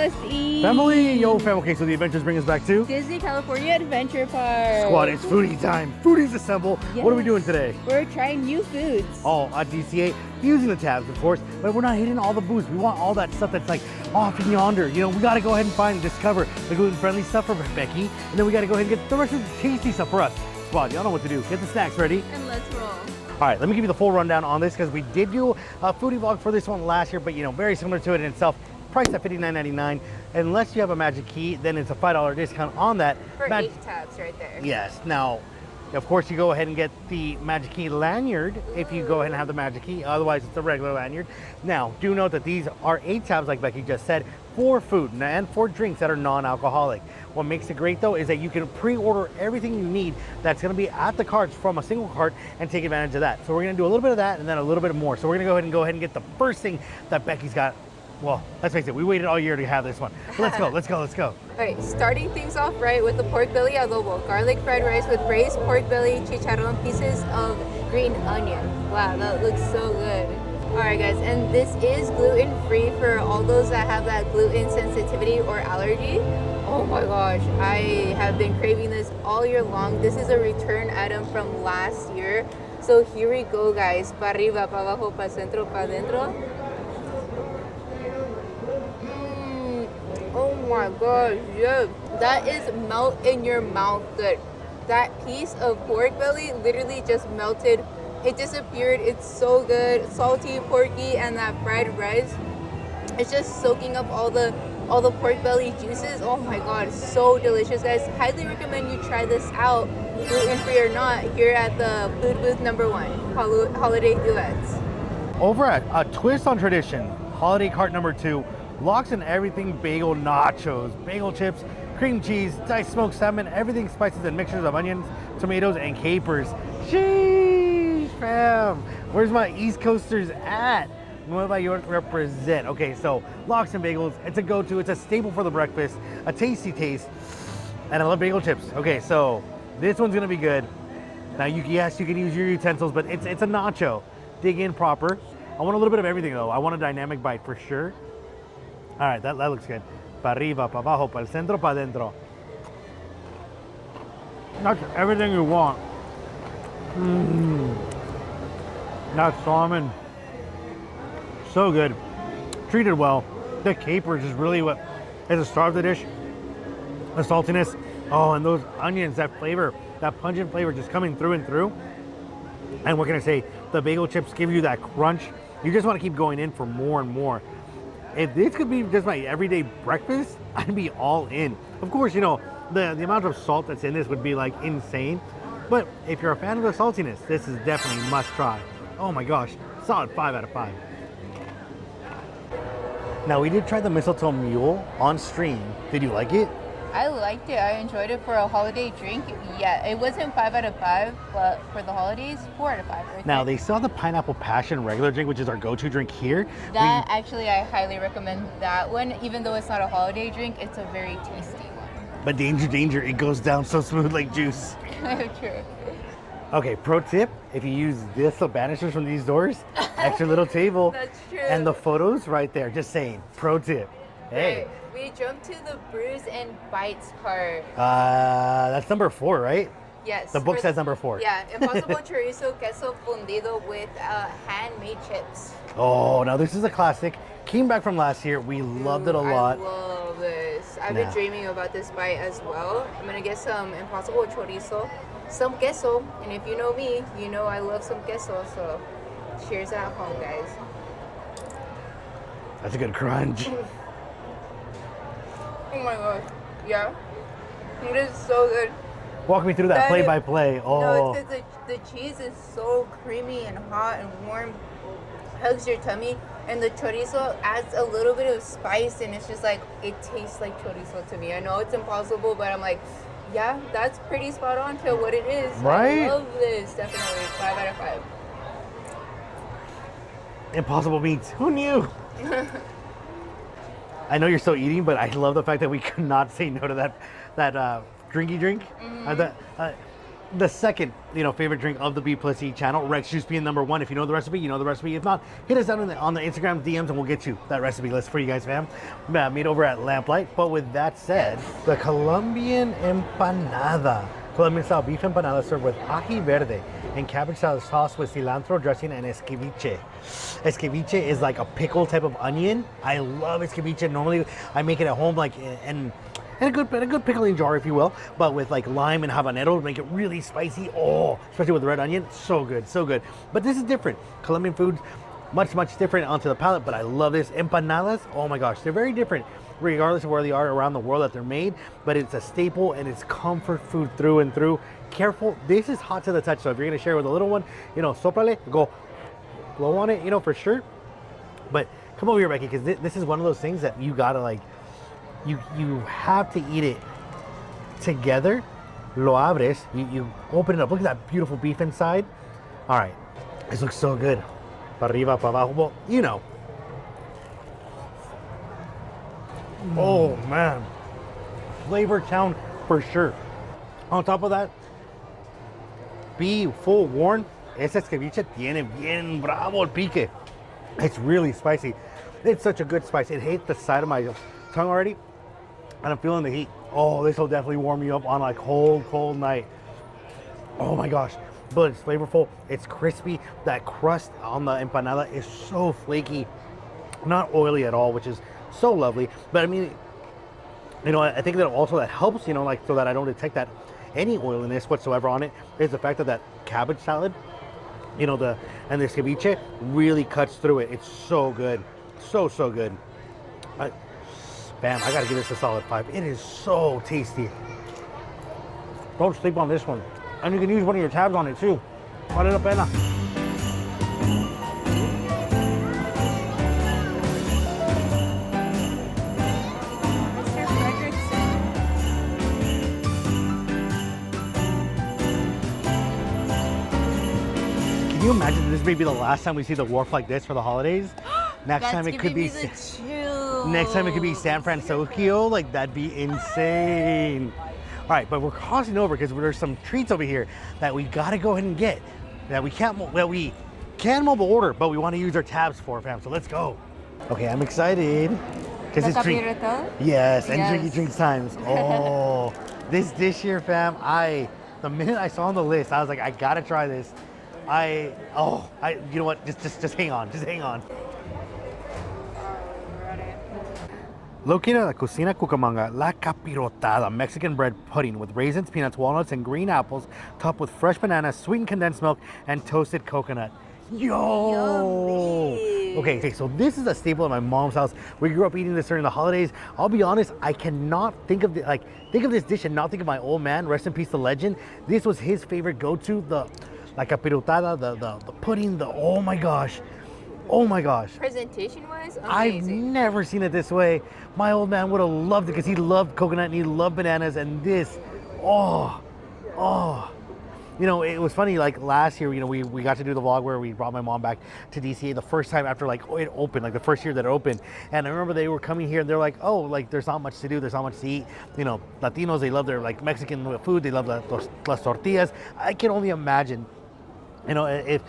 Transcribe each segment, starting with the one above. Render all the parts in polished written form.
let's eat. Family, yo, family. Okay, so the adventures bring us back to Disney California Adventure Park. Squad. It's foodie time. Foodies assemble. Yes. What are we doing today? We're trying new foods. All at DCA, using the tabs, of course, but we're not hitting all the booths. We want all that stuff that's like off in yonder. You know, we got to go ahead and find and discover the gluten-friendly stuff for Becky, and then we got to go ahead and get the rest of the tasty stuff for us. Squad, y'all know what to do. Get the snacks ready. And let's roll. All right, let me give you the full rundown on this because we did do a foodie vlog for this one last year, but you know, very similar to it in itself. Priced at $59.99. Unless you have a magic key, then it's a $5 discount on that. For 8 tabs right there. Yes. Now, of course, you go ahead and get the magic key lanyard if you go ahead and have the magic key. Otherwise, it's a regular lanyard. Now, do note that these are 8 tabs, like Becky just said, for food and for drinks that are non-alcoholic. What makes it great though is that you can pre-order everything you need that's going to be at the carts from a single cart and take advantage of that. So we're going to do a little bit of that and then a little bit more. So we're going to go ahead and get the first thing that Becky's got. Well, let's face it, we waited all year to have this one. But let's go. All right, starting things off right with the pork belly adobo. Garlic fried rice with braised pork belly, chicharron, pieces of green onion. Wow, that looks so good. All right, guys, and this is gluten-free for all those that have that gluten sensitivity or allergy. Oh my gosh, I have been craving this all year long. This is a return item from last year. So here we go, guys. Pa arriba, pa abajo, pa centro, pa dentro. Oh my gosh, yeah. That is melt in your mouth good. That piece of pork belly literally just melted. It disappeared. It's so good. Salty, porky, and that fried rice. It's just soaking up all the pork belly juices. Oh my god, so delicious, guys. Highly recommend you try this out, gluten-free or not, here at the food booth number 1, Holiday Duets. Over at A Twist on Tradition, holiday cart number 2, locks and everything bagel nachos, bagel chips, cream cheese, diced smoked salmon, everything spices and mixtures of onions, tomatoes, and capers. Sheesh, fam. Where's my East Coasters at? Nueva York represent. Okay, so lox and bagels, it's a go-to, it's a staple for the breakfast, a tasty taste, and I love bagel chips. Okay, so this one's gonna be good. Now, yes, you can use your utensils, but it's a nacho. Dig in proper. I want a little bit of everything though. I want a dynamic bite for sure. All right, that looks good. Pa arriba, pa abajo, pa el centro, pa dentro. That's everything you want. That salmon. So good. Treated well. The capers is really what is the star of the dish. The saltiness. Oh, and those onions, that flavor, that pungent flavor just coming through and through. And what can I say? The bagel chips give you that crunch. You just want to keep going in for more and more. If this could be just my everyday breakfast, I'd be all in. Of course, you know, the amount of salt that's in this would be like insane. But if you're a fan of the saltiness, this is definitely a must try. Oh my gosh, solid 5 out of 5. Now, we did try the mistletoe mule on stream. Did you like it? I liked it. I enjoyed it for a holiday drink. Yeah, it wasn't 5 out of 5, but for the holidays, 4 out of 5. Right now, there. they saw the pineapple passion regular drink, which is our go-to drink here. That actually, I highly recommend that one. Even though it's not a holiday drink, it's a very tasty one. But danger, it goes down so smooth like juice. True. Okay, pro tip, if you use this banisters from these doors, extra little table. That's true. And the photos right there, just saying, pro tip. Hey. We jumped to the Brews and Bites part. That's number 4, right? Yes. The book says number 4. Yeah, Impossible Chorizo, Queso, Fundido with handmade chips. Oh, now this is a classic. Came back from last year. We loved it a lot. I love this. I've been dreaming about this bite as well. I'm going to get some Impossible Chorizo, some queso, and if you know me, you know I love some queso, so cheers at home, guys. That's a good crunch. Oh my gosh. Yeah. It is so good. Walk me through that play-by-play. Oh. No, it's because the cheese is so creamy and hot and warm. Hugs your tummy. And the chorizo adds a little bit of spice, and it's just like, it tastes like chorizo to me. I know it's impossible, but I'm like, yeah, that's pretty spot on to what it is. Right? I love this. Definitely 5 out of 5. Impossible meats. Who knew? I know you're still eating, but I love the fact that we could not say no to that drinky drink. the second, favorite drink of the B plus E channel. Rex juice being number one. If you know the recipe, you know the recipe. If not, hit us down on the Instagram DMs and we'll get you that recipe list for you guys, fam. Meet over at Lamplight. But with that said, the Colombian empanada. Colombian style beef empanada served with ají verde and cabbage salad sauce with cilantro dressing and escabeche. Escabeche is like a pickle type of onion. I love escabeche. Normally I make it at home, like in a good pickling jar, if you will, but with like lime and habanero to make it really spicy. Oh, especially with red onion, so good, so good. But this is different. Colombian food, much different onto the palate. But I love this empanadas. Oh my gosh, they're very different, regardless of where they are around the world that they're made. But it's a staple and it's comfort food through and through. Careful, this is hot to the touch. So if you're gonna share with a little one, soprale, go blow on it, for sure. But come over here, Becky, because this is one of those things that you gotta like. You have to eat it together. Lo abres. You open it up. Look at that beautiful beef inside. All right. This looks so good. Pa arriba, pa abajo. Well, Oh, man. Flavor town for sure. On top of that, be full warned. Ese ceviche tiene bien bravo el pique. It's really spicy. It's such a good spice. It hit the side of my tongue already. And I'm feeling the heat. Oh, this will definitely warm you up on like cold night. Oh my gosh. But it's flavorful. It's crispy. That crust on the empanada is so flaky. Not oily at all, which is so lovely. But I mean, I think that also that helps, like so that I don't detect that any oiliness whatsoever on it, is the fact that cabbage salad, and the ceviche really cuts through it. It's so good. So good. Bam, I gotta give this a solid 5. It is so tasty. Don't sleep on this one. And you can use one of your tabs on it too. Vale la pena. Can you imagine this may be the last time we see the wharf like this for the holidays? Next time it could be San Francisco. Like, that'd be insane. All right, but we're crossing over because there's some treats over here that we gotta go ahead and get that we can mobile order, but we want to use our tabs for, fam. So let's go. Okay, I'm excited because it's drink. Yes, and drinky drinks times. Oh, this dish here, fam. The minute I saw on the list, I was like, I gotta try this. You know what? Just hang on. Located at the Cocina Cucamonga, La Capirotada, Mexican bread pudding with raisins, peanuts, walnuts, and green apples, topped with fresh bananas, sweetened condensed milk, and toasted coconut. Yo! Okay, so this is a staple at my mom's house. We grew up eating this during the holidays. I'll be honest, I cannot think of this dish and not think of my old man. Rest in peace, the legend. This was his favorite go-to. The La Capirotada, the pudding. Oh my gosh. Presentation-wise, amazing. I've never seen it this way. My old man would have loved it because he loved coconut and he loved bananas, and this, it was funny, like last year, we got to do the vlog where we brought my mom back to DCA the first time after it opened, like the first year that it opened. And I remember they were coming here and they're like, oh, like there's not much to do, there's not much to eat. Latinos, they love their like Mexican food, they love las tortillas. I can only imagine, if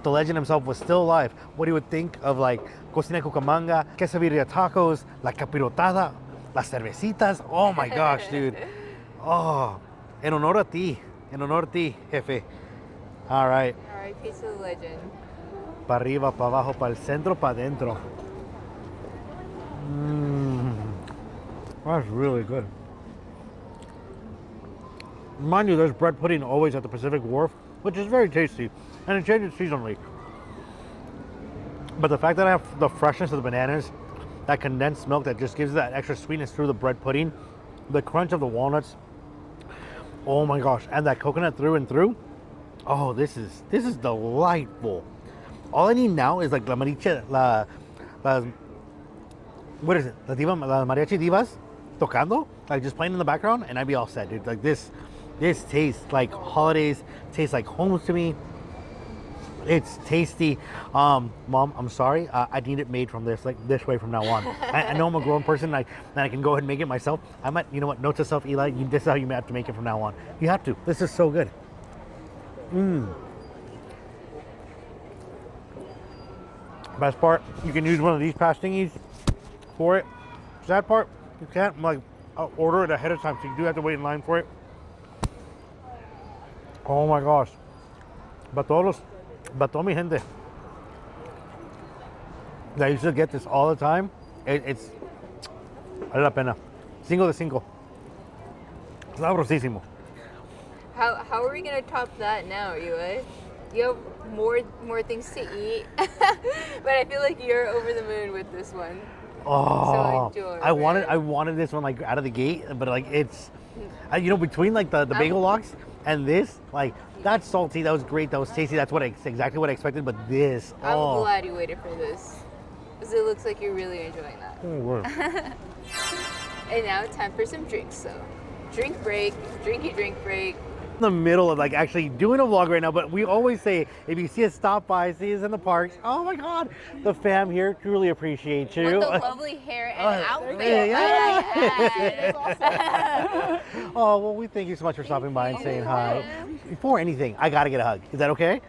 the legend himself was still alive, what he would think of like Cocina Cucamonga, quesadilla tacos, La Capirotada, las cervecitas. Oh my gosh, dude. Oh, en honor a ti, jefe. All right. Peace to the legend. Pa arriba, pa abajo, pa el centro, pa dentro. That's really good. Mind you, there's bread pudding always at the Pacific Wharf, which is very tasty, and it changes seasonally. But the fact that I have the freshness of the bananas, that condensed milk that just gives that extra sweetness through the bread pudding, the crunch of the walnuts, oh my gosh, and that coconut through and through. Oh, this is delightful. All I need now is like la mariachi, what is it? La mariachi divas tocando, like just playing in the background, and I'd be all set, dude. Like this tastes like holidays, tastes like home to me. It's tasty. Mom, I'm sorry. I need it made from this way from now on. I know I'm a grown person, and I can go ahead and make it myself. I might, you know what? Note to self, Eli, this is how you have to make it from now on. You have to. This is so good. Best part, you can use one of these pastingies for it. Sad part, you can't like order it ahead of time, so you do have to wait in line for it. Oh my gosh. Para mi gente. I used to get this all the time. It's vale la pena. 5 de 5. Sabrosísimo. How are we gonna top that now, Yue? You have more things to eat, but I feel like you're over the moon with this one. Oh, So enjoy, I wanted this one like out of the gate, but like it's, you know, between like the bagel lox and this, like that's salty, that was great, that was tasty, that's exactly what I expected. But this, I'm oh, glad you waited for this, because it looks like you're really enjoying that. oh, word. And now time for some drinks. So, drink break, drinky drink break. In the middle of like actually doing a vlog right now, but we always say if you see us stop by, see us in the parks, oh my god, the fam here truly appreciates you. With the lovely hair and outfit. Yeah. Oh well, we thank you so much for stopping by and saying hi. Before anything, I gotta get a hug. Is that okay?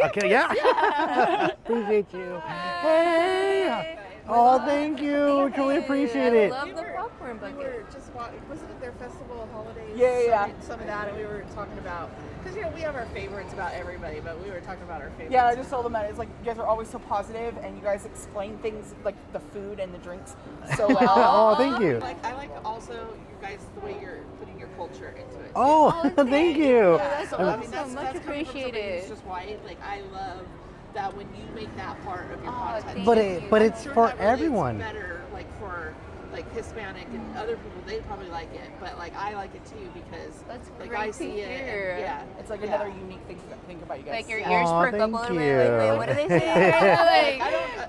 Okay, yeah. Appreciate you. Hey. Oh, thank you. Truly appreciate it. I love the popcorn bucket. We were just wasn't it their festival of holidays? Yeah. Some of that, and we were talking about, because we have our favorites about everybody, but we were talking about our favorites. Yeah, I just told them that it's like you guys are always so positive, and you guys explain things like the food and the drinks so well. Oh, thank you. I like also you guys the way you're putting your culture into it. Oh, thank you. That's So, I mean, awesome. Much coming from somebody appreciated. who's just white. Like I love that when you make that part of your content. thank But you. but it's Sure for that relates everyone. better, like for like Hispanic and other people, they probably like it, but like I like it too because That's like great I to see hear. it. And, yeah, It's like another unique thing to think about you guys. Like your Yeah. ears Aw, perk up a thank little bit. Like, wait, you. what do they say? I Like,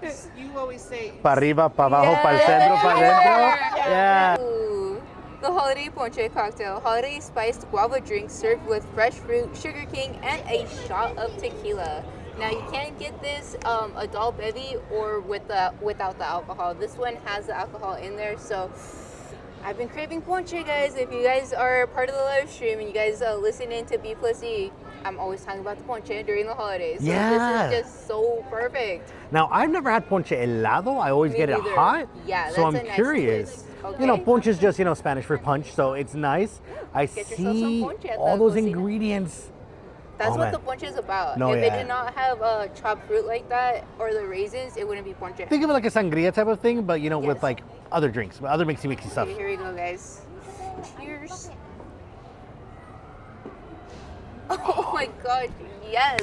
don't. You always say Pa arriba, pa abajo, pa el centro, pa dentro. Yeah. Ooh. The holiday ponche cocktail, holiday spiced guava drink served with fresh fruit, sugar cane, and a shot of tequila. Now you can't get this adult bevy or without the alcohol. This one has the alcohol in there, so I've been craving ponche, guys. If you guys are part of the live stream and you guys listen in to B+E, I'm always talking about the ponche during the holidays. So Yeah. this is just so perfect. Now, I've never had ponche helado. I always Me get it neither. hot. Yeah, so I'm that's a nice curious. twist. You know, Okay. ponche is just, Spanish for punch, so it's nice. I Get yourself some see ponche at all the those Cocina. ingredients. That's Oh, what man. the ponche is about. No, if yeah. it did not have chopped fruit like that or the raisins, it wouldn't be ponche. Think of it like a sangria type of thing, but, with Yes. like other drinks, other mixy stuff. Okay, here we go, guys. Cheers. Oh my gosh, yes.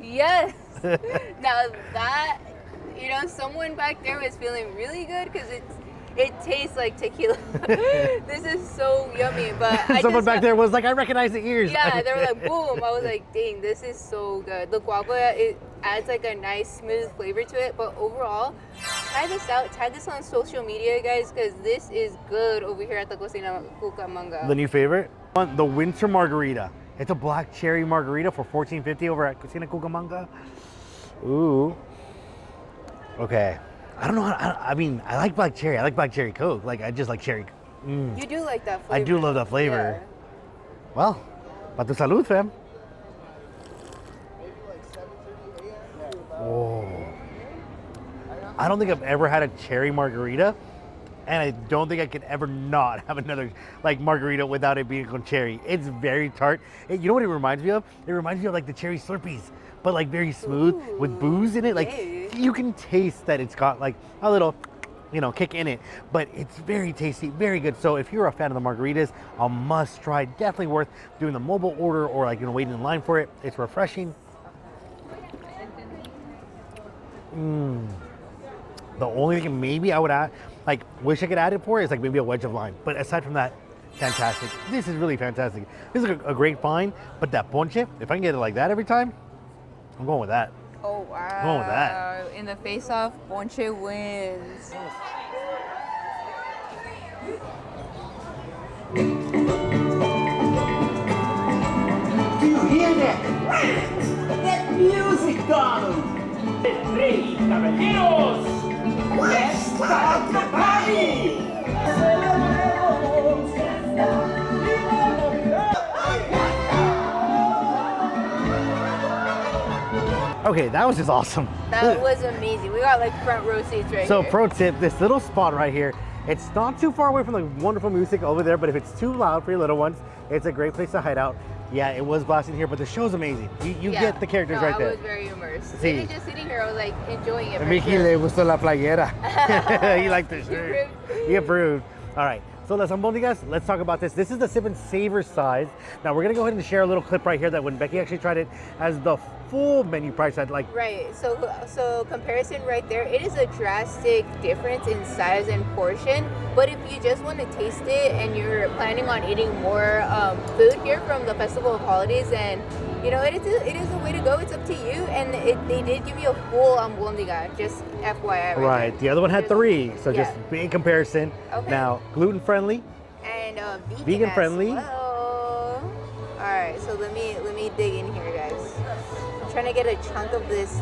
Yes. Now that, someone back there was feeling really good because it tastes like tequila. This is so yummy, but Someone back there was like, I recognize the ears. Yeah, they were like, boom. I was like, dang, this is so good. The guava, it adds like a nice, smooth flavor to it. But overall, try this out. Tag this on social media, guys, because this is good over here at the Cocina Cucamonga. The new favorite? The winter margarita. It's a black cherry margarita for $14.50 over at Cocina Cucamonga. Ooh. Okay. I don't know. I like black cherry. I like black cherry Coke. Like, I just like cherry. You do like that flavor. I do love that flavor. Well, pa tu salud, fam. Oh. I don't think I've ever had a cherry margarita, and I don't think I could ever not have another like margarita without it being on cherry. It's very tart. You know what it reminds me of? It reminds me of like the cherry Slurpees, but like very smooth with booze in it. Like you can taste that it's got like a little, kick in it, but it's very tasty, very good. So if you're a fan of the margaritas, a must try. Definitely worth doing the mobile order or like waiting in line for it. It's refreshing. The only thing maybe I would add, like wish I could add it for, is like maybe a wedge of lime. But aside from that, fantastic. This is really fantastic. This is a great find. But that ponche, if I can get it like that every time, I'm going with that. Oh, wow. Going with that. In the face-off, ponche wins. Do you hear that? That music, Donald! The three caballeros! Let's start the party! Okay, that was just awesome. That was amazing. We got like front row seats right So here. pro tip, this little spot right here, it's not too far away from the wonderful music over there, but if it's too loud for your little ones, it's a great place to hide out. Yeah, it was blasting here, but the show's amazing. You Yeah. get the characters right there. I was very immersed. Sí. Even just sitting here, I was like enjoying it. for Mickey sure. le gustó la playera. He liked the shirt. approved. He approved. All right, so las albondigas, let's talk about this. This is the sip and savor size. Now we're gonna go ahead and share a little clip right here that when Becky actually tried it as the full menu price at like, Right. So comparison right there. It is a drastic difference in size and portion. But if you just want to taste it and you're planning on eating more food here from the Festival of Holidays, and you know it is a way to go. It's up to you. And they did give you a full albondiga, just FYI. right, the other one had 3, so Yeah. just big comparison. Okay. Now, gluten friendly, And Vegan as friendly. well. All right. So let me dig in here, guys. I'm trying to get a chunk of this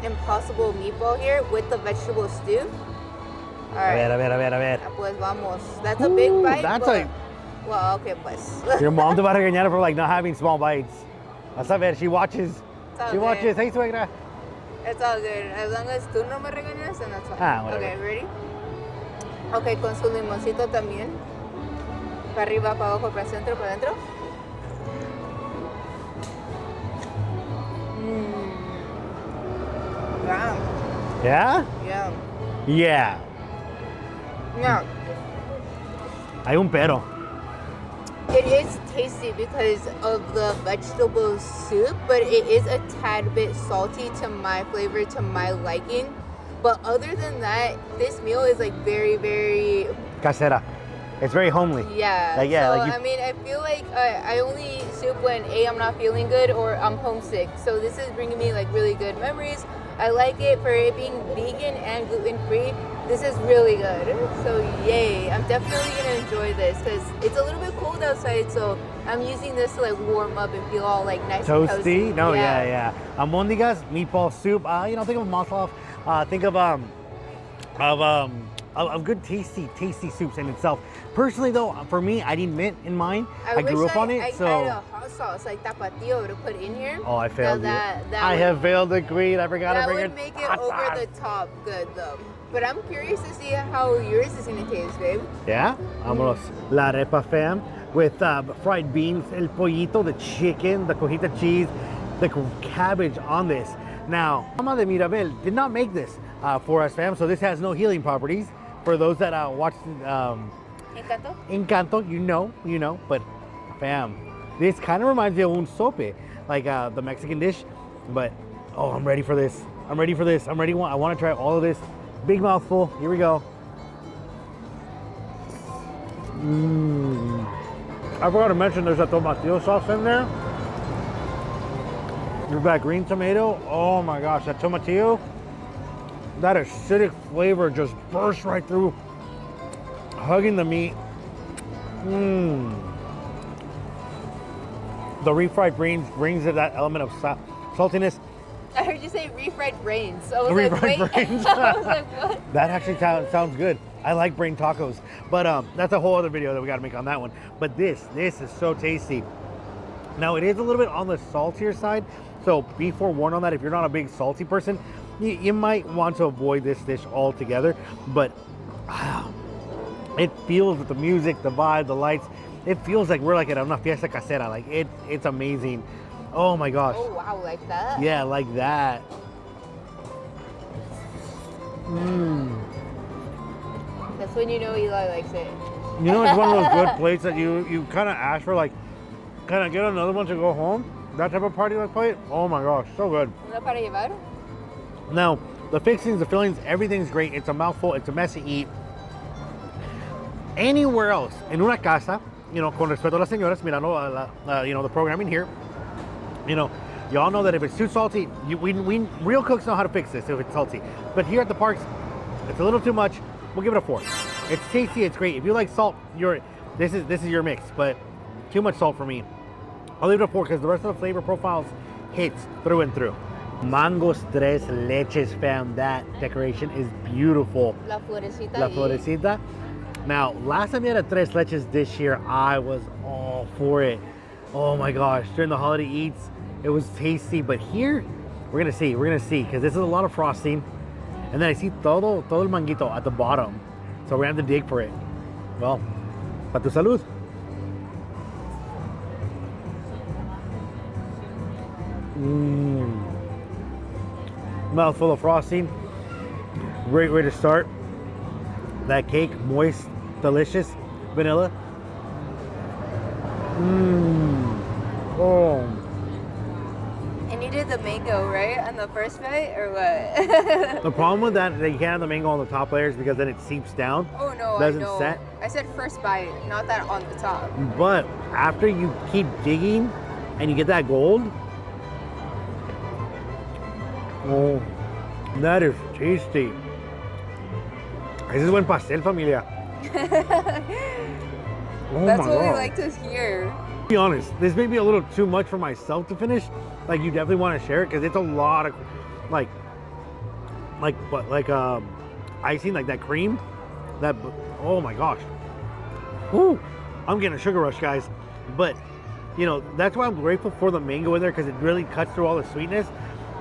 impossible meatball here with the vegetable stew. All a right. ver, a ver, a ver, a ver. Ah, pues vamos. That's a big Ooh, bite. that's but, like- Well, okay, pues. Your mom te va a regañar for like not having small bites. Vas a ver, she watches. It's all She watches. good. Hey, suegra. It's all good. As long as tú no me regañas, then that's fine. Ah, whatever. Okay, ready? Okay, con su limoncito también. Para arriba, para abajo, para centro, para adentro. Yeah. Yeah? Yeah. Yeah. Yeah. Hay un pero. It is tasty because of the vegetable soup, but it is a tad bit salty to my flavor, to my liking. But other than that, this meal is like very, very, Casera. It's very homely. yeah. Like, yeah, so, like you- I mean, I feel like I only soup when A, I'm not feeling good or I'm homesick. So this is bringing me like really good memories. I like it for it being vegan and gluten-free. This is really good. So yay. I'm definitely gonna enjoy this because it's a little bit cold outside. So I'm using this to like warm up and feel all like nice and cozy. Toasty? No, yeah. Albondigas, meatball soup. Think of maslov. Think of good tasty soups in itself. Personally though, for me, I need mint in mine. I grew wish up on it, I so. had a hot sauce like tapatio to put in here. Oh, I failed you. That I would- have failed the queen. I forgot to That bring would it. make it over the top good though. But I'm curious to see how yours is gonna taste, babe. Yeah, vámonos. La arepa fam with fried beans, el pollito, the chicken, the cojita cheese, the cabbage on this. Now, Mama de Mirabel did not make this for us, fam. So this has no healing properties. For those that watched Encanto? Encanto, you know. But fam, this kind of reminds me of un sope, like the Mexican dish. But oh, I'm ready for this. I want to try all of this. Big mouthful. Here we go. I forgot to mention there's a tomatillo sauce in there. With that green tomato. Oh my gosh, that tomatillo. That acidic flavor just bursts right through, hugging the meat. The refried greens brings it that element of saltiness. I heard you say refried brains. I was Refried like, wait. brains. I was like, what? That actually sounds good. I like brain tacos, but that's a whole other video that we got to make on that one. But this is so tasty. Now it is a little bit on the saltier side, so be forewarned on that. If you're not a big salty person, you might want to avoid this dish altogether. But it feels with the music, the vibe, the lights. It feels like we're like at una fiesta casera. Like it's amazing. Oh my gosh. Oh wow, like that? Yeah, like that. That's when you know Eli likes it. You know, it's one of those good plates that you kind of ask for, like, can I get another one to go home? That type of party like plate. Oh my gosh, so good. Una para llevar? Now, the fixings, the fillings, everything's great. It's a mouthful. It's a mess to eat. Anywhere else, en una casa, con respeto a las señoras, mirando the programming here, y'all know that if it's too salty, we real cooks know how to fix this if it's salty. But here at the parks, it's a little too much. We'll give it a 4. It's tasty. It's great. If you like salt, this is your mix. But too much salt for me. I'll leave it a 4 because the rest of the flavor profiles hits through and through. Mangos tres leches, fam. That decoration is beautiful. La florecita. La y- florecita. Now, last time we had a tres leches this year, I was all for it. Oh my gosh, during the holiday eats, it was tasty. But here, We're gonna see, because this is a lot of frosting. And then I see todo el manguito at the bottom. So we're gonna have to dig for it. Well, pa tu salud. Mouthful of frosting. Great way to start. That cake, moist, delicious, vanilla. Oh. And you did the mango, right? On the first bite, or what? The problem with that you can't have the mango on the top layers because then it seeps down. Oh no, Doesn't I know. set. I said first bite, not that on the top. But after you keep digging and you get that gold, oh, that is tasty. This is buen pastel, familia. Oh That's my what we God. like to hear. To be honest, this may be a little too much for myself to finish. Like, you definitely want to share it because it's a lot of icing, like that cream. That, oh my gosh. Woo, I'm getting a sugar rush, guys. But you know, that's why I'm grateful for the mango in there, because it really cuts through all the sweetness.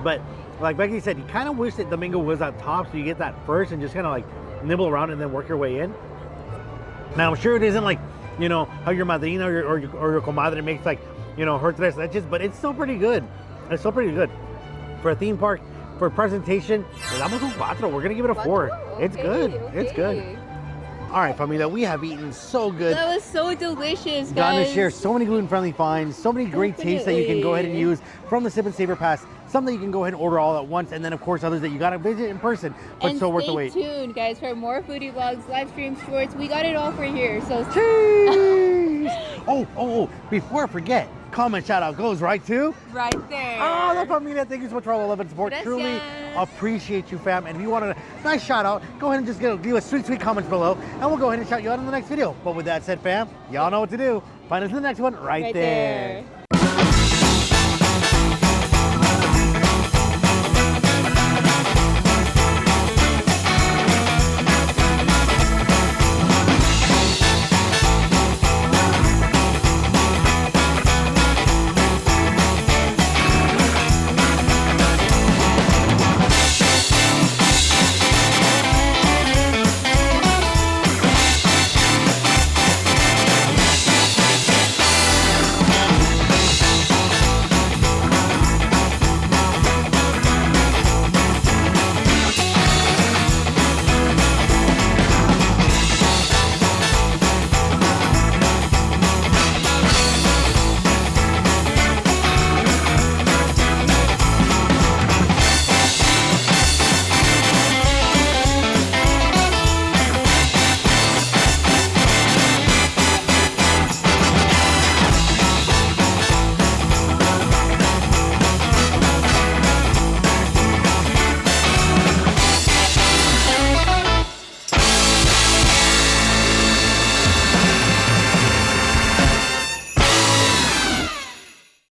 But like Becky said, you kind of wish that the mango was at top so you get that first and just kind of like nibble around and then work your way in. Now, I'm sure it isn't like, you know, how your madrina or your comadre makes, like, you know, her tres leches, but it's still pretty good. It's still pretty good. For a theme park, for presentation, le damos un 4. We're going to give it a 4. It's good. It's good. All right, familia, we have eaten so good. That was so delicious, guys. Gotten to share so many gluten-friendly finds, so many great tastes that you can go ahead and use from the Sip and Savor Pass. Some that you can go ahead and order all at once, and then of course others that you gotta visit in person, but And so worth the wait. stay tuned, guys, for more foodie vlogs, live streams, shorts. We got it all for here. So Cheese! Oh, before I forget, comment shout out goes right to right there. oh, la familia. Thank you so much for all the love and support. Gracias. Truly appreciate you, fam. And if you want a nice shout out, go ahead and just leave a sweet comments below, and we'll go ahead and shout you out in the next video. But with that said, fam, y'all know what to do. Find us in the next one right there.